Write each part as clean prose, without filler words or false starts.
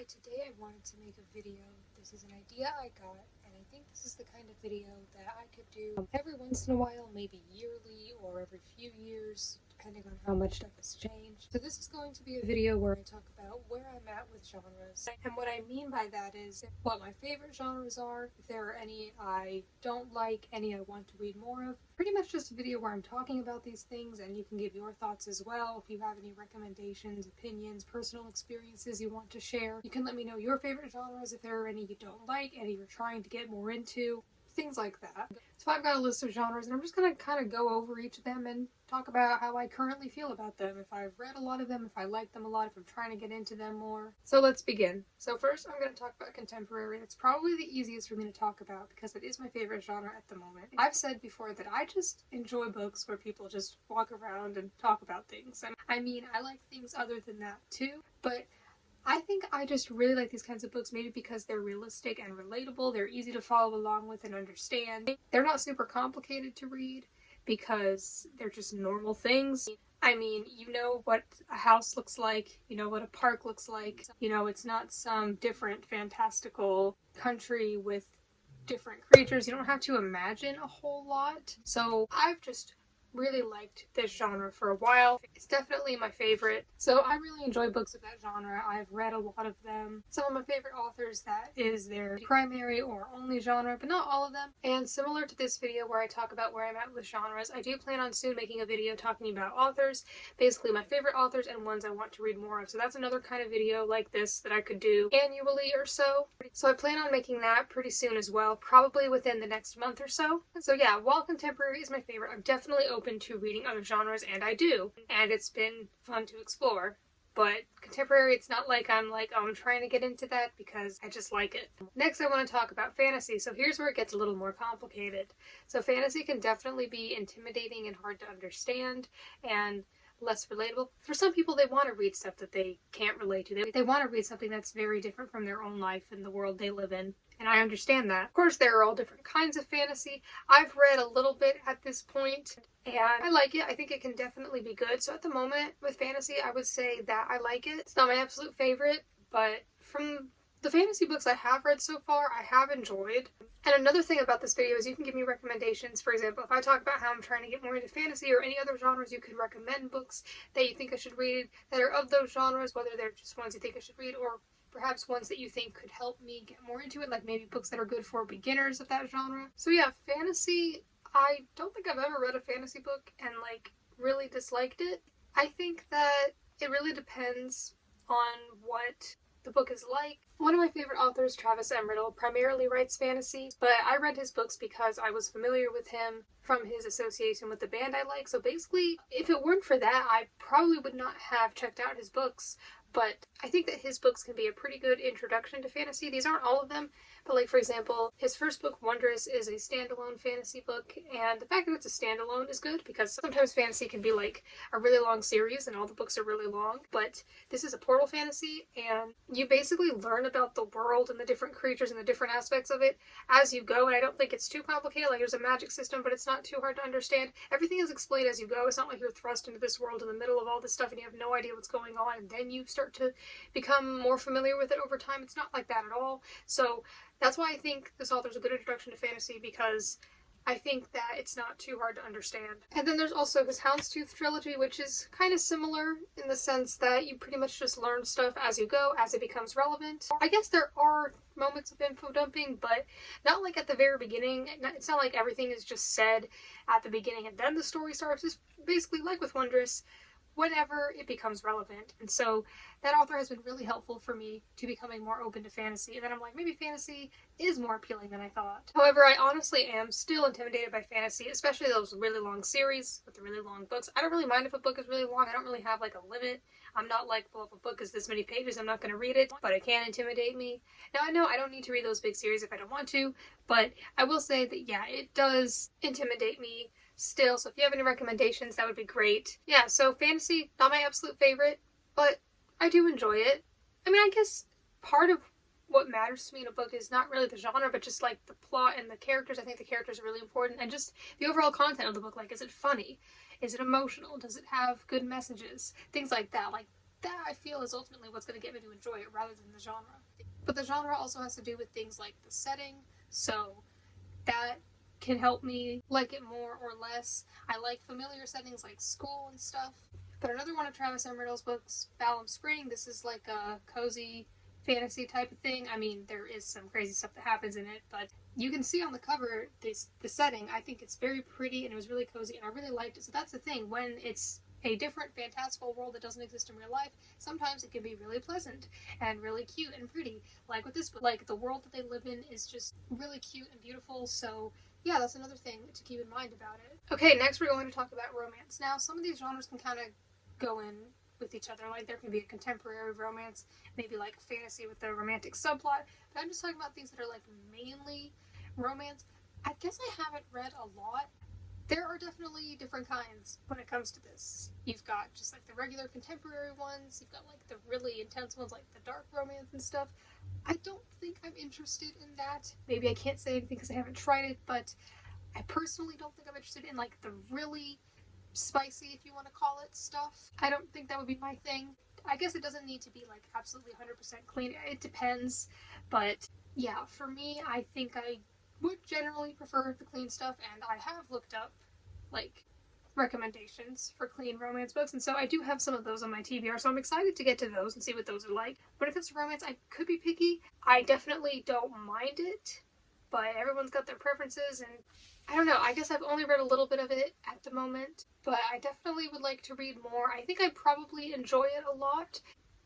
Today I wanted to make a video. This is an idea I got, and I think this is the kind of video that I could do every once in a while, maybe yearly or every few years, depending on how much stuff has changed. So this is going to be a video where I talk about where I'm at with genres. And what I mean by that is what my favorite genres are, if there are any I don't like, any I want to read more of. Pretty much just a video where I'm talking about these things and you can give your thoughts as well. If you have any recommendations, opinions, personal experiences you want to share, you can let me know your favorite genres, if there are any you don't like, any you're trying to get more into, things like that. So I've got a list of genres and I'm just going to kind of go over each of them and talk about how I currently feel about them, if I've read a lot of them, if I like them a lot, if I'm trying to get into them more. So let's begin. So first I'm going to talk about contemporary. It's probably the easiest for me to talk about because it is my favorite genre at the moment. I've said before that I just enjoy books where people just walk around and talk about things. And I mean, I like things other than that too, but I think I just really like these kinds of books, maybe because they're realistic and relatable, they're easy to follow along with and understand. They're not super complicated to read because they're just normal things. I mean, you know what a house looks like, you know what a park looks like, you know, it's not some different fantastical country with different creatures. You don't have to imagine a whole lot. So I've just really liked this genre for a while. It's definitely my favorite. So I really enjoy books of that genre. I've read a lot of them. Some of my favorite authors, that is their primary or only genre, but not all of them. And similar to this video where I talk about where I'm at with genres, I do plan on soon making a video talking about authors, basically my favorite authors and ones I want to read more of. So that's another kind of video like this that I could do annually or so. So I plan on making that pretty soon as well, probably within the next month or so. So yeah, while contemporary is my favorite, I'm definitely open to reading other genres, and I do, and it's been fun to explore. But contemporary, it's not like I'm trying to get into that, because I just like it. Next, I want to talk about fantasy. So here's where it gets a little more complicated. So fantasy can definitely be intimidating and hard to understand, and less relatable. For some people, they want to read stuff that they can't relate to. They want to read something that's very different from their own life and the world they live in. And I understand that. Of course, there are all different kinds of fantasy. I've read a little bit at this point, and I like it. I think it can definitely be good. So at the moment, with fantasy, I would say that I like it. It's not my absolute favorite, but from the fantasy books I have read so far, I have enjoyed. And another thing about this video is you can give me recommendations. For example, if I talk about how I'm trying to get more into fantasy or any other genres, you could recommend books that you think I should read that are of those genres, whether they're just ones you think I should read or perhaps ones that you think could help me get more into it, like maybe books that are good for beginners of that genre. So yeah, fantasy, I don't think I've ever read a fantasy book and really disliked it. I think that it really depends on what the book is like. One of my favorite authors, Travis M. Riddle, primarily writes fantasy, but I read his books because I was familiar with him from his association with the band I like. So basically, if it weren't for that, I probably would not have checked out his books. But I think that his books can be a pretty good introduction to fantasy. These aren't all of them, but for example, his first book, Wondrous, is a standalone fantasy book, and the fact that it's a standalone is good because sometimes fantasy can be a really long series and all the books are really long, but this is a portal fantasy, and you basically learn about the world and the different creatures and the different aspects of it as you go, and I don't think it's too complicated. There's a magic system, but it's not too hard to understand. Everything is explained as you go. It's not like you're thrust into this world in the middle of all this stuff and you have no idea what's going on, and then you start to become more familiar with it over time. It's not like that at all. So that's why I think this author's a good introduction to fantasy, because I think that it's not too hard to understand. And then there's also his Houndstooth trilogy, which is kind of similar in the sense that you pretty much just learn stuff as you go, as it becomes relevant. I guess there are moments of info dumping, but not like at the very beginning. It's not like everything is just said at the beginning and then the story starts. It's basically like with Wondrous, whenever it becomes relevant. And so that author has been really helpful for me to becoming more open to fantasy. And then I'm like, maybe fantasy is more appealing than I thought. However, I honestly am still intimidated by fantasy, especially those really long series with the really long books. I don't really mind if a book is really long. I don't really have a limit. I'm not like, well, if a book is this many pages, I'm not going to read it, but it can intimidate me. Now, I know I don't need to read those big series if I don't want to, but I will say that, yeah, it does intimidate me still. So if you have any recommendations, that would be great. Yeah, so fantasy, not my absolute favorite, but I do enjoy it. I mean, I guess part of what matters to me in a book is not really the genre, but just the plot and the characters. I think the characters are really important, and just the overall content of the book. Is it funny? Is it emotional? Does it have good messages? Things like that. that I feel is ultimately what's going to get me to enjoy it rather than the genre. But the genre also has to do with things like the setting, so that can help me like it more or less. I like familiar settings like school and stuff. But another one of Travis M. Riddle's books, Balam Spring, this is like a cozy fantasy type of thing. I mean, there is some crazy stuff that happens in it, but you can see on the cover the setting. I think it's very pretty and it was really cozy and I really liked it. So that's the thing, when it's a different fantastical world that doesn't exist in real life, sometimes it can be really pleasant and really cute and pretty. Like with this book, like the world that they live in is just really cute and beautiful, so yeah, that's another thing to keep in mind about it. Okay, next we're going to talk about romance. Now, some of these genres can kind of go in with each other. Like there can be a contemporary romance, maybe like fantasy with a romantic subplot, but I'm just talking about things that are like mainly romance. I guess I haven't read a lot. There are definitely different kinds when it comes to this. You've got just like the regular contemporary ones, you've got like the really intense ones like the dark romance and stuff. I don't think I'm interested in that. Maybe I can't say anything because I haven't tried it, but I personally don't think I'm interested in like the really spicy, if you want to call it, stuff. I don't think that would be my thing. I guess it doesn't need to be like absolutely 100% clean. It depends, but yeah, for me, I think I would generally prefer the clean stuff, and I have looked up like recommendations for clean romance books, and so I do have some of those on my TBR, so I'm excited to get to those and see what those are like. When it comes to romance, I could be picky. I definitely don't mind it, but everyone's got their preferences, and I don't know, I guess I've only read a little bit of it at the moment, but I definitely would like to read more. I think I probably enjoy it a lot.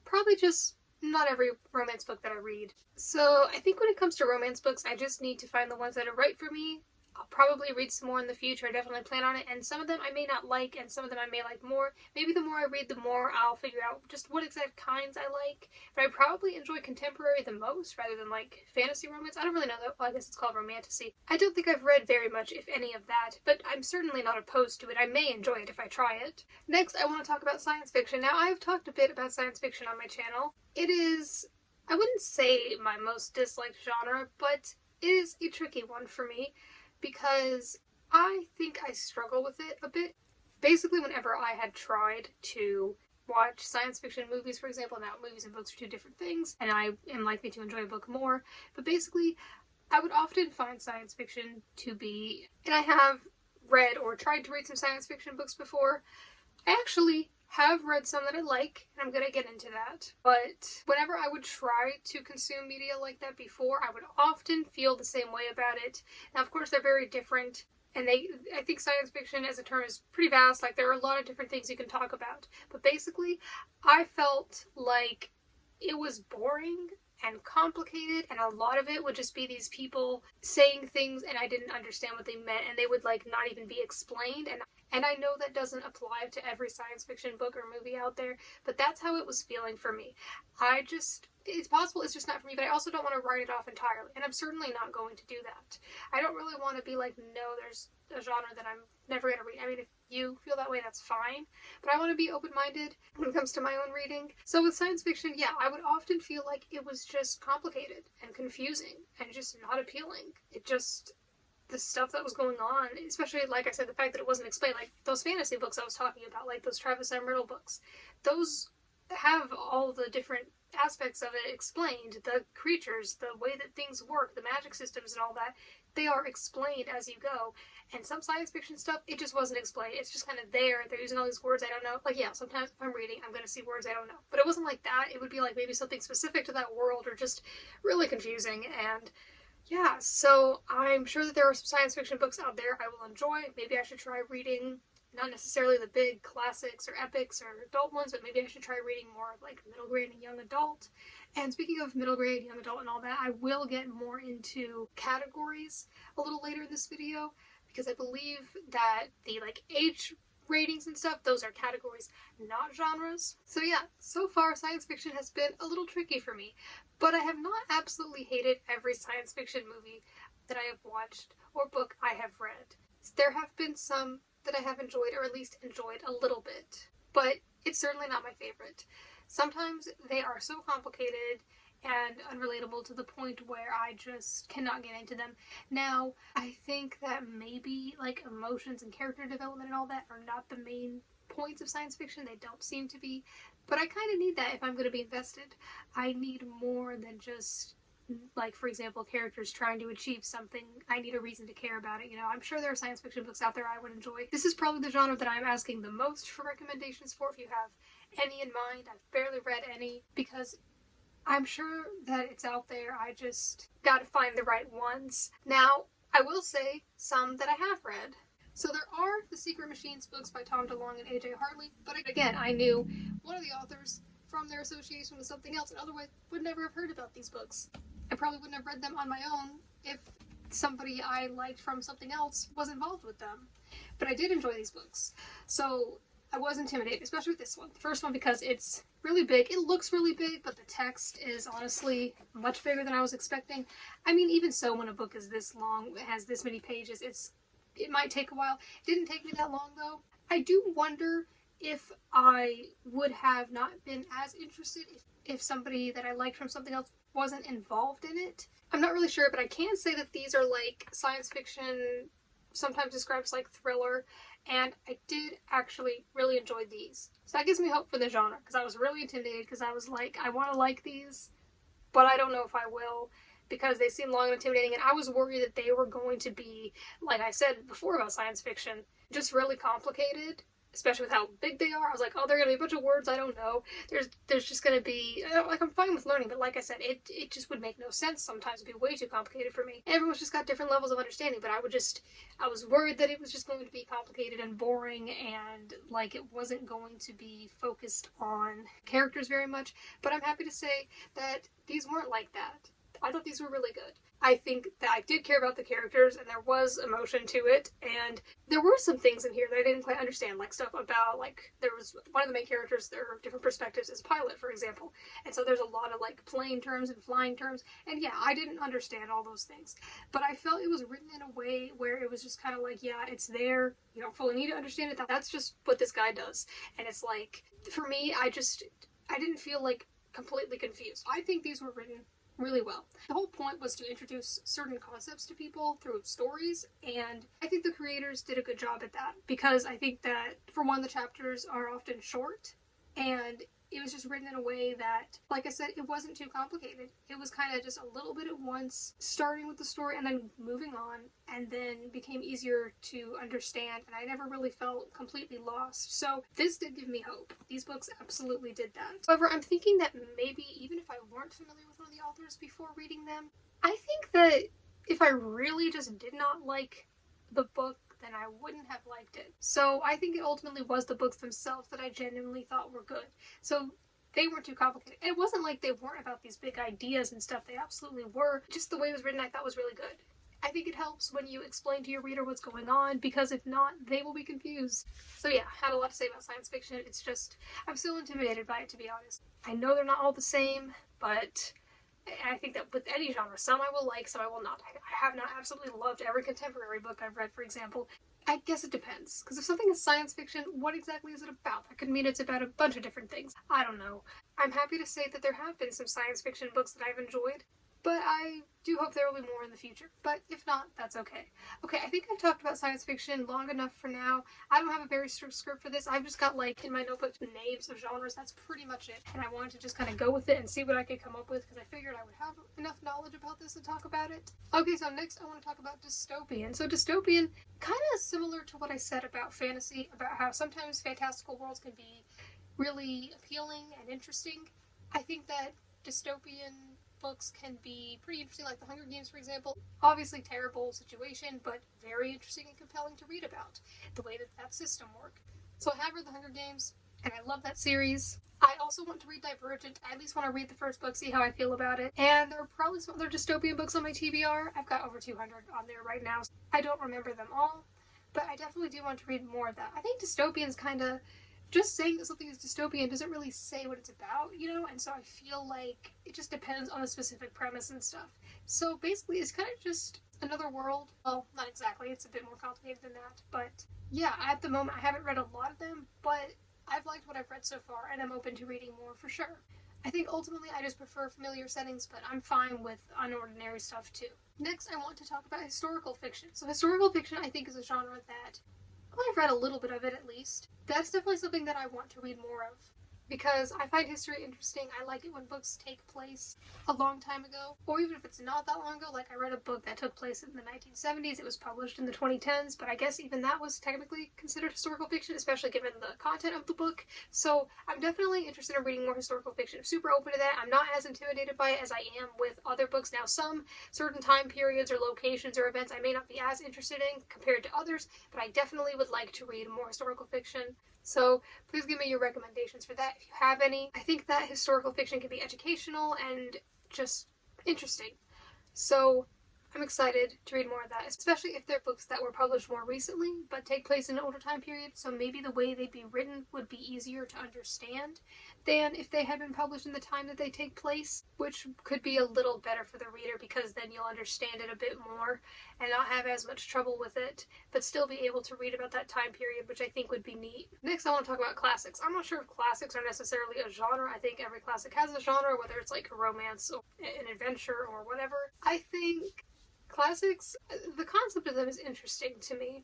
Probably just not every romance book that I read. So I think when it comes to romance books, I just need to find the ones that are right for me. I'll probably read some more in the future. I definitely plan on it, and some of them I may not like, and some of them I may like more. Maybe the more I read, the more I'll figure out just what exact kinds I like. But I probably enjoy contemporary the most, rather than like fantasy romance. I don't really know that. Well, I guess it's called romantasy. I don't think I've read very much, if any of that, but I'm certainly not opposed to it. I may enjoy it if I try it. Next, I want to talk about science fiction. Now, I've talked a bit about science fiction on my channel. It is, I wouldn't say my most disliked genre, but it is a tricky one for me, because I think I struggle with it a bit. Basically, whenever I had tried to watch science fiction movies, for example, now movies and books are two different things, and I am likely to enjoy a book more, but basically, I would often find science fiction to be, and I have read or tried to read some science fiction books before. I actually have read some that I like, and I'm gonna get into that. But whenever I would try to consume media like that before, I would often feel the same way about it. Now, of course, they're very different, and I think science fiction as a term is pretty vast. Like, there are a lot of different things you can talk about. But basically, I felt like it was boring and complicated, and a lot of it would just be these people saying things and I didn't understand what they meant, and they would like not even be explained, and I know that doesn't apply to every science fiction book or movie out there, but that's how it was feeling for me. It's possible it's just not for me, but I also don't want to write it off entirely, and I'm certainly not going to do that. I don't really want to be like, no, there's a genre that I'm never going to read. I mean, if you feel that way, that's fine, but I want to be open-minded when it comes to my own reading. So with science fiction, yeah, I would often feel like it was just complicated and confusing and just not appealing. The stuff that was going on, especially, like I said, the fact that it wasn't explained, like those fantasy books I was talking about, like those Travis M. Riddle books, those have all the different aspects of it explained. The creatures, the way that things work, the magic systems and all that, they are explained as you go. And some science fiction stuff, it just wasn't explained. It's just kind of there. They're using all these words I don't know. Like, yeah, sometimes if I'm reading, I'm going to see words I don't know. But it wasn't like that. It would be like maybe something specific to that world, or just really confusing. And yeah, so I'm sure that there are some science fiction books out there I will enjoy. Maybe I should try reading, not necessarily the big classics or epics or adult ones, but maybe I should try reading more like middle grade and young adult. And speaking of middle grade, young adult, and all that, I will get more into categories a little later in this video, because I believe that the like age ratings and stuff, those are categories, not genres. So yeah, so far science fiction has been a little tricky for me, but I have not absolutely hated every science fiction movie that I have watched or book I have read. There have been some that I have enjoyed, or at least enjoyed a little bit, but it's certainly not my favorite. Sometimes they are so complicated and unrelatable to the point where I just cannot get into them. Now, I think that maybe like emotions and character development and all that are not the main points of science fiction. They don't seem to be. But I kind of need that if I'm going to be invested. I need more than just, like, for example, characters trying to achieve something. I need a reason to care about it. You know, I'm sure there are science fiction books out there I would enjoy. This is probably the genre that I'm asking the most for recommendations for. If you have any in mind, I've barely read any because I'm sure that it's out there. I just gotta find the right ones. Now, I will say some that I have read. So there are the Secret Machines books by Tom DeLonge and A.J. Hartley, but again, I knew one of the authors from their association with something else, and otherwise would never have heard about these books. I probably wouldn't have read them on my own if somebody I liked from something else was involved with them. But I did enjoy these books. So I was intimidated, especially with this one. The first one because it's really big. It looks really big, but the text is honestly much bigger than I was expecting. I mean, even so, when a book is this long, it has this many pages, it might take a while. It didn't take me that long, though. I do wonder if I would have not been as interested if somebody that I liked from something else wasn't involved in it. I'm not really sure, but I can say that these are like science fiction, sometimes described as like thriller, and I did actually really enjoy these. So that gives me hope for the genre, because I was really intimidated, because I was like, I want to like these, but I don't know if I will, because they seem long and intimidating, and I was worried that they were going to be, like I said before about science fiction, just really complicated, especially with how big they are. I was like, oh, they're going to be a bunch of words I don't know. There's just going to be, like, I'm fine with learning, but like I said, it just would make no sense sometimes. It'd be way too complicated for me. Everyone's just got different levels of understanding, but I was worried that it was just going to be complicated and boring, and like it wasn't going to be focused on characters very much, but I'm happy to say that these weren't like that. I thought these were really good. I think that I did care about the characters, and there was emotion to it, and there were some things in here that I didn't quite understand, like stuff about, like, there was one of the main characters, there are different perspectives as a pilot, for example, and so there's a lot of, like, plane terms and flying terms, and yeah, I didn't understand all those things, but I felt it was written in a way where it was just kind of like, yeah, it's there, you don't fully need to understand it, that's just what this guy does, and it's like, for me, I didn't feel, like, completely confused. I think these were written really well. The whole point was to introduce certain concepts to people through stories, and I think the creators did a good job at that, because I think that, for one, the chapters are often short, and it was just written in a way that, like I said, it wasn't too complicated. It was kind of just a little bit at once, starting with the story and then moving on, and then became easier to understand, and I never really felt completely lost. So this did give me hope. These books absolutely did that. However, I'm thinking that maybe even if I weren't familiar with one of the authors before reading them, I think that if I really just did not like the book, then I wouldn't have liked it. So I think it ultimately was the books themselves that I genuinely thought were good. So they weren't too complicated. And it wasn't like they weren't about these big ideas and stuff. They absolutely were. Just the way it was written I thought was really good. I think it helps when you explain to your reader what's going on, because if not, they will be confused. So yeah, I had a lot to say about science fiction. It's just, I'm still intimidated by it, to be honest. I know they're not all the same, but I think that with any genre, some I will like, some I will not. I have not absolutely loved every contemporary book I've read, for example. I guess it depends, because if something is science fiction, what exactly is it about? That could mean it's about a bunch of different things. I don't know. I'm happy to say that there have been some science fiction books that I've enjoyed, but I do hope there will be more in the future. But if not, that's okay. Okay, I think I've talked about science fiction long enough for now. I don't have a very strict script for this. I've just got, like, in my notebook, names of genres. That's pretty much it. And I wanted to just kind of go with it and see what I could come up with, because I figured I would have enough knowledge about this to talk about it. Okay, so next I want to talk about dystopian. So dystopian, kind of similar to what I said about fantasy, about how sometimes fantastical worlds can be really appealing and interesting. I think that dystopian books can be pretty interesting, like The Hunger Games, for example. Obviously terrible situation, but very interesting and compelling to read about, the way that that system worked. So I have read The Hunger Games, and I love that series. I also want to read Divergent. I at least want to read the first book, see how I feel about it. And there are probably some other dystopian books on my TBR. I've got over 200 on there right now. I don't remember them all, but I definitely do want to read more of that. I think dystopian's kind of, just saying that something is dystopian doesn't really say what it's about, you know? And so I feel like it just depends on the specific premise and stuff. So basically, it's kind of just another world. Well, not exactly. It's a bit more complicated than that. But yeah, at the moment, I haven't read a lot of them, but I've liked what I've read so far, and I'm open to reading more for sure. I think ultimately I just prefer familiar settings, but I'm fine with unordinary stuff too. Next, I want to talk about historical fiction. So historical fiction, I think, is a genre that I've read a little bit of it at least. That's definitely something that I want to read more of. Because I find history interesting. I like it when books take place a long time ago, or even if it's not that long ago. Like, I read a book that took place in the 1970s. It was published in the 2010s, but I guess even that was technically considered historical fiction, especially given the content of the book. So I'm definitely interested in reading more historical fiction. I'm super open to that. I'm not as intimidated by it as I am with other books. Now, some certain time periods or locations or events I may not be as interested in compared to others, but I definitely would like to read more historical fiction. So please give me your recommendations for that if you have any. I think that historical fiction can be educational and just interesting. So I'm excited to read more of that, especially if they're books that were published more recently but take place in an older time period. So maybe the way they'd be written would be easier to understand than if they had been published in the time that they take place, which could be a little better for the reader because then you'll understand it a bit more and not have as much trouble with it, but still be able to read about that time period, which I think would be neat. Next, I want to talk about classics. I'm not sure if classics are necessarily a genre. I think every classic has a genre, whether it's like a romance or an adventure or whatever. I think classics, the concept of them is interesting to me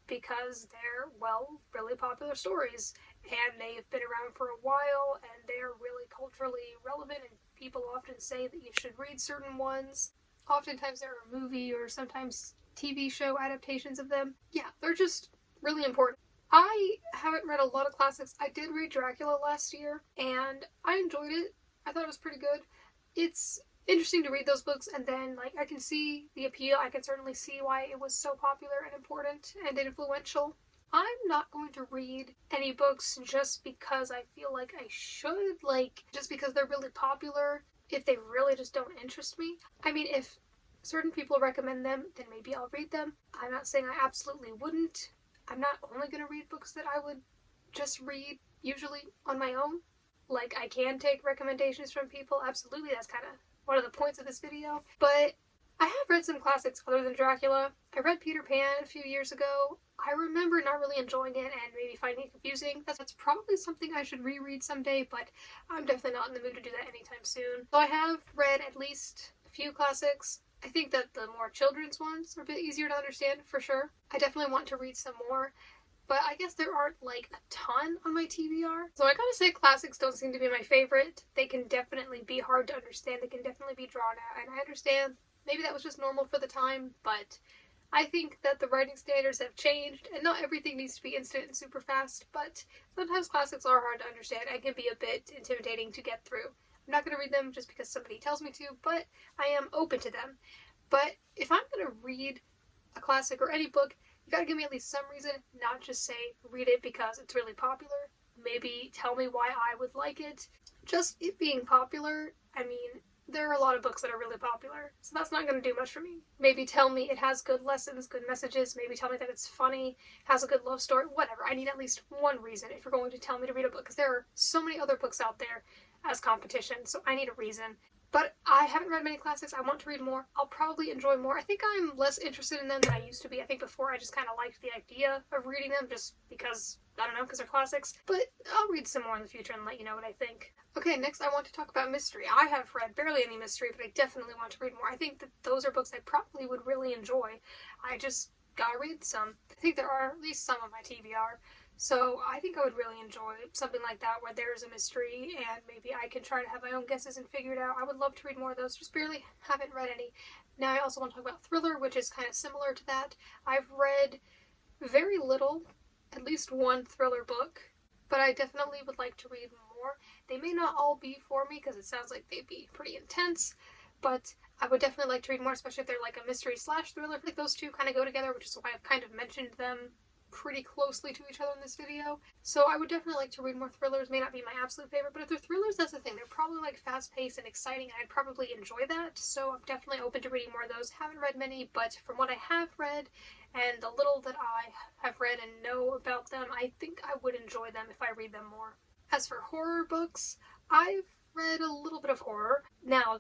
because they're, well, really popular stories and they've been around for a while and they're really culturally relevant and people often say that you should read certain ones. Oftentimes there are movie or sometimes TV show adaptations of them. Yeah, they're just really important. I haven't read a lot of classics. I did read Dracula last year and I enjoyed it. I thought it was pretty good. It's interesting to read those books and then like I can see the appeal. I can certainly see why it was so popular and important and influential. I'm not going to read any books just because I feel like I should, like just because they're really popular, if they really just don't interest me. I mean, if certain people recommend them, then maybe I'll read them. I'm not saying I absolutely wouldn't. I'm not only going to read books that I would just read usually on my own. Like, I can take recommendations from people, absolutely, that's kind of one of the points of this video. But I have read some classics other than Dracula. I read Peter Pan a few years ago. I remember not really enjoying it and maybe finding it confusing. That's probably something I should reread someday, but I'm definitely not in the mood to do that anytime soon. So I have read at least a few classics. I think that the more children's ones are a bit easier to understand, for sure. I definitely want to read some more, but I guess there aren't like a ton on my TBR. So I gotta say classics don't seem to be my favorite. They can definitely be hard to understand. They can definitely be drawn out, and I understand maybe that was just normal for the time, but I think that the writing standards have changed and not everything needs to be instant and super fast, but sometimes classics are hard to understand and can be a bit intimidating to get through. I'm not going to read them just because somebody tells me to, but I am open to them. But if I'm going to read a classic or any book, you gotta give me at least some reason, not just say read it because it's really popular. Maybe tell me why I would like it. Just it being popular, I mean, there are a lot of books that are really popular, so that's not going to do much for me. Maybe tell me it has good lessons, good messages, maybe tell me that it's funny, has a good love story, whatever. I need at least one reason if you're going to tell me to read a book, because there are so many other books out there as competition, so I need a reason. But I haven't read many classics. I want to read more. I'll probably enjoy more. I think I'm less interested in them than I used to be. I think before I just kind of liked the idea of reading them just because, I don't know, because they're classics. But I'll read some more in the future and let you know what I think. Okay, next I want to talk about mystery. I have read barely any mystery, but I definitely want to read more. I think that those are books I probably would really enjoy. I just gotta read some. I think there are at least some on my TBR. So I think I would really enjoy something like that where there's a mystery and maybe I can try to have my own guesses and figure it out. I would love to read more of those, just barely haven't read any. Now I also want to talk about thriller, which is kind of similar to that. I've read very little, at least one thriller book, but I definitely would like to read more. They may not all be for me because it sounds like they'd be pretty intense, but I would definitely like to read more, especially if they're like a mystery slash thriller. I think those two kind of go together, which is why I've kind of mentioned them pretty closely to each other in this video. So I would definitely like to read more thrillers. May not be my absolute favorite, but if they're thrillers, that's the thing. They're probably like fast-paced and exciting, and I'd probably enjoy that. So I'm definitely open to reading more of those. Haven't read many, but from what I have read and the little that I have read and know about them, I think I would enjoy them if I read them more. As for horror books, I've read a little bit of horror. Now,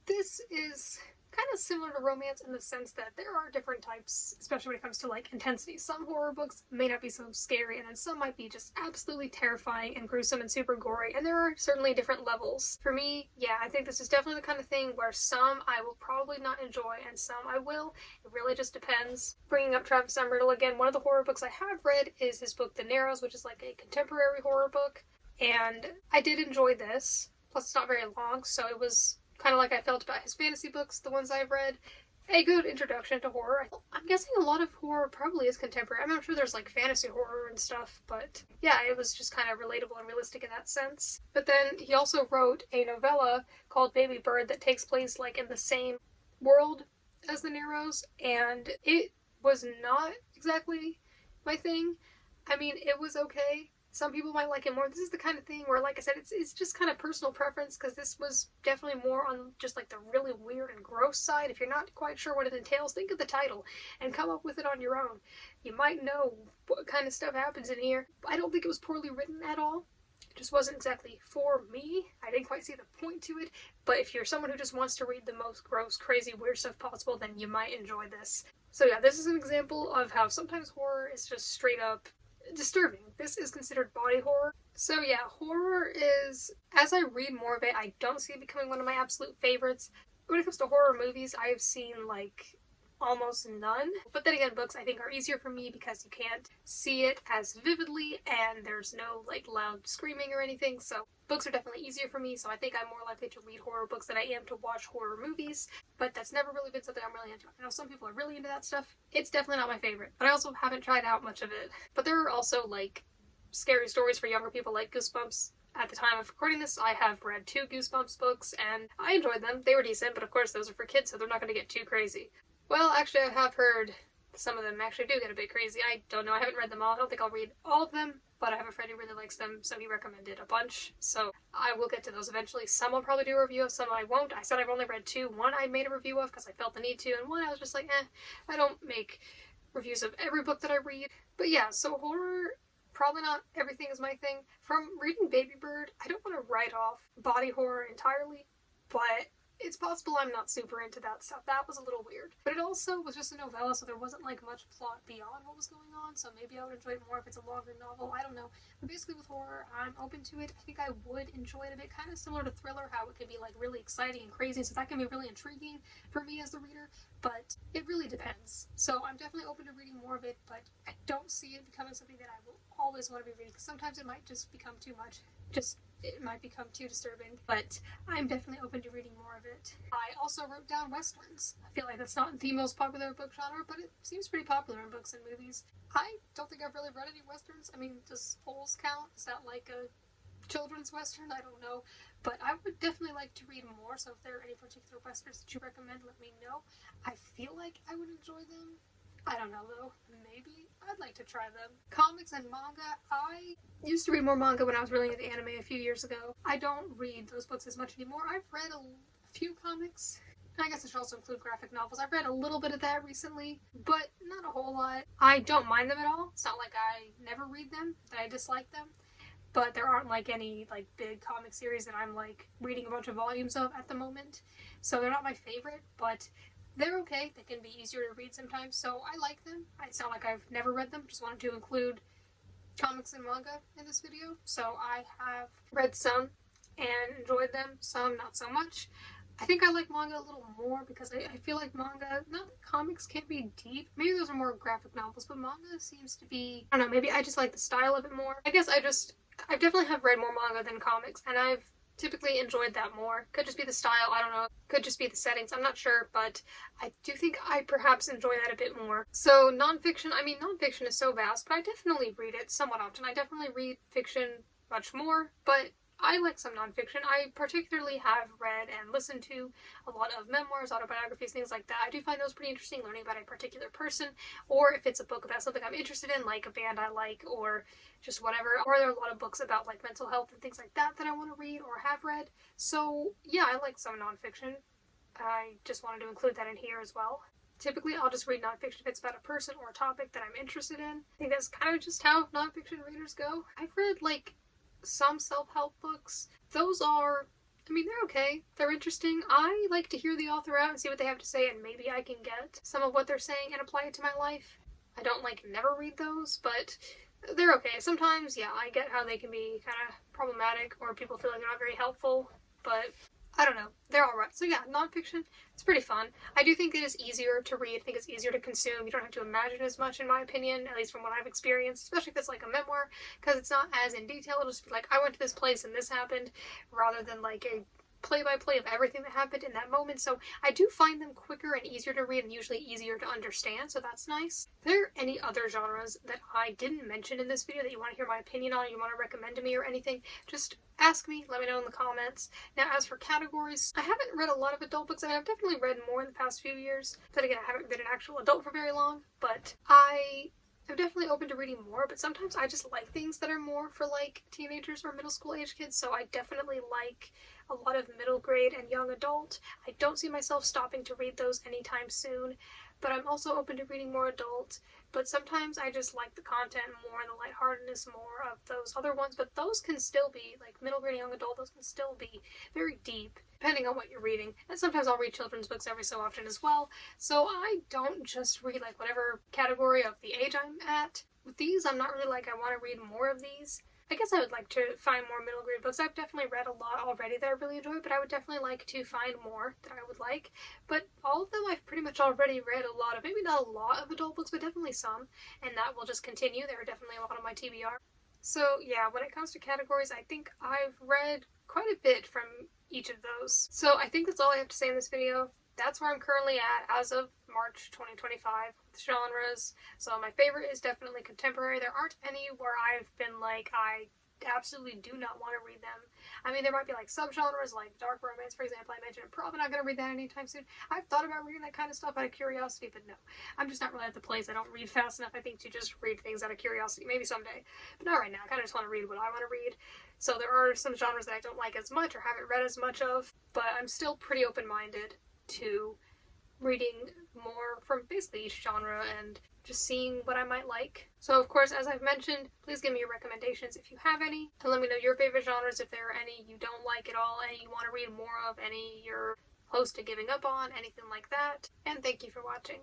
this is kind of similar to romance in the sense that there are different types, especially when it comes to like intensity. Some horror books may not be so scary, and then some might be just absolutely terrifying and gruesome and super gory, and there are certainly different levels. For me, yeah, I think this is definitely the kind of thing where some I will probably not enjoy and some I will. It really just depends. Bringing up Travis M. Riddle again, one of the horror books I have read is his book The Narrows, which is like a contemporary horror book, and I did enjoy this. Plus, it's not very long, so it was kind of like I felt about his fantasy books, the ones I've read. A good introduction to horror. I'm guessing a lot of horror probably is contemporary. I'm sure there's like fantasy horror and stuff, but yeah, it was just kind of relatable and realistic in that sense. But then he also wrote a novella called Baby Bird that takes place like in the same world as The Narrows, and it was not exactly my thing. I mean, it was okay. Some people might like it more. This is the kind of thing where, like I said, it's just kind of personal preference, because this was definitely more on just like the really weird and gross side. If you're not quite sure what it entails, think of the title and come up with it on your own. You might know what kind of stuff happens in here. I don't think it was poorly written at all. It just wasn't exactly for me. I didn't quite see the point to it. But if you're someone who just wants to read the most gross, crazy, weird stuff possible, then you might enjoy this. So yeah, this is an example of how sometimes horror is just straight up disturbing. This is considered body horror. So yeah, horror is, as I read more of it, I don't see it becoming one of my absolute favorites. When it comes to horror movies, I've seen like almost none. But then again, books I think are easier for me because you can't see it as vividly and there's no like loud screaming or anything. So books are definitely easier for me, so I think I'm more likely to read horror books than I am to watch horror movies. But that's never really been something I'm really into. I know some people are really into that stuff. It's definitely not my favorite, but I also haven't tried out much of it. But there are also like scary stories for younger people like Goosebumps. At the time of recording this, I have read 2 Goosebumps books and I enjoyed them. They were decent, but of course those are for kids, so they're not going to get too crazy. Well, actually, I have heard some of them actually do get a bit crazy. I don't know. I haven't read them all. I don't think I'll read all of them, but I have a friend who really likes them, so he recommended a bunch. So I will get to those eventually. Some I'll probably do a review of, some I won't. I said I've only read 2. One I made a review of because I felt the need to, and one I was just like, I don't make reviews of every book that I read. But yeah, so horror, probably not everything is my thing. From reading Baby Bird, I don't want to write off body horror entirely, but it's possible I'm not super into that stuff. That was a little weird. But it also was just a novella, so there wasn't like much plot beyond what was going on, so maybe I would enjoy it more if it's a longer novel. I don't know. But basically with horror, I'm open to it. I think I would enjoy it a bit, kind of similar to Thriller, how it could be like really exciting and crazy, so that can be really intriguing for me as the reader, but it really depends. So I'm definitely open to reading more of it, but I don't see it becoming something that I will always want to be reading, because sometimes it might just become too much. It might become too disturbing, but I'm definitely open to reading more of it. I also wrote down westerns. I feel like that's not the most popular book genre, but it seems pretty popular in books and movies. I don't think I've really read any westerns. I mean, does Holes count? Is that like a children's western? I don't know, but I would definitely like to read more, so if there are any particular westerns that you recommend, let me know. I feel like I would enjoy them. I don't know though, maybe I'd like to try them. Comics and manga, I used to read more manga when I was really into anime a few years ago. I don't read those books as much anymore. I've read a few comics. I guess I should also include graphic novels. I've read a little bit of that recently, but not a whole lot. I don't mind them at all. It's not like I never read them, that I dislike them. But there aren't like any like big comic series that I'm like reading a bunch of volumes of at the moment. So they're not my favorite, but they're okay. They can be easier to read sometimes, so I like them. It's not like I've never read them. Just wanted to include comics and manga in this video. So I have read some and enjoyed them, some not so much. I think I like manga a little more because I feel like manga, not that comics can't be deep. Maybe those are more graphic novels, but manga seems to be, I don't know, maybe I just like the style of it more. I guess I definitely have read more manga than comics, and I've typically enjoyed that more. Could just be the style, I don't know. Could just be the settings, I'm not sure, but I do think I perhaps enjoy that a bit more. So nonfiction, I mean, nonfiction is so vast, but I definitely read it somewhat often. I definitely read fiction much more, but I like some nonfiction. I particularly have read and listened to a lot of memoirs, autobiographies, things like that. I do find those pretty interesting, learning about a particular person, or if it's a book about something I'm interested in, like a band I like, or just whatever. Or there are a lot of books about like mental health and things like that that I want to read or have read. So yeah, I like some nonfiction. I just wanted to include that in here as well. Typically, I'll just read nonfiction if it's about a person or a topic that I'm interested in. I think that's kind of just how nonfiction readers go. I've read like some self-help books. Those are I mean, they're okay. They're interesting. I like to hear the author out and see what they have to say, and maybe I can get some of what they're saying and apply it to my life. I don't never read those, but they're okay. Sometimes, yeah, I get how they can be kind of problematic or people feel like they're not very helpful, but I don't know. They're alright. So yeah, nonfiction, it's pretty fun. I do think it is easier to read. I think it's easier to consume. You don't have to imagine as much, in my opinion, at least from what I've experienced, especially if it's like a memoir, because it's not as in detail. It'll just be like, I went to this place and this happened, rather than like a play-by-play of everything that happened in that moment. So I do find them quicker and easier to read and usually easier to understand, so that's nice. If there are any other genres that I didn't mention in this video that you want to hear my opinion on, you want to recommend to me or anything, just ask me, let me know in the comments. Now, as for categories, I haven't read a lot of adult books. I mean, I've definitely read more in the past few years. But again, I haven't been an actual adult for very long, but I'm definitely open to reading more, but sometimes I just like things that are more for like teenagers or middle school age kids, so I definitely like a lot of middle grade and young adult. I don't see myself stopping to read those anytime soon, but I'm also open to reading more adult. But sometimes I just like the content more and the lightheartedness more of those other ones, but those can still be, like middle grade and young adult, those can still be very deep, depending on what you're reading. And sometimes I'll read children's books every so often as well, so I don't just read like whatever category of the age I'm at. With these, I'm not really like I want to read more of these. I guess I would like to find more middle grade books. I've definitely read a lot already that I really enjoy, but I would definitely like to find more that I would like. But all of them I've pretty much already read a lot of, maybe not a lot of adult books, but definitely some, and that will just continue. There are definitely a lot on my TBR. So yeah, when it comes to categories, I think I've read quite a bit from each of those. So I think that's all I have to say in this video. That's where I'm currently at as of March 2025 with genres. So my favorite is definitely contemporary. There aren't any where I've been like, I absolutely do not want to read them. I mean, there might be like subgenres like dark romance, for example. I mentioned I'm probably not going to read that anytime soon. I've thought about reading that kind of stuff out of curiosity, but no. I'm just not really at the place. I don't read fast enough, I think, to just read things out of curiosity. Maybe someday, but not right now. I kind of just want to read what I want to read. So there are some genres that I don't like as much or haven't read as much of, but I'm still pretty open-minded to reading more from basically each genre and just seeing what I might like. So of course, as I've mentioned, please give me your recommendations if you have any, and let me know your favorite genres, if there are any you don't like at all, any you want to read more of, any you're close to giving up on, anything like that. And thank you for watching.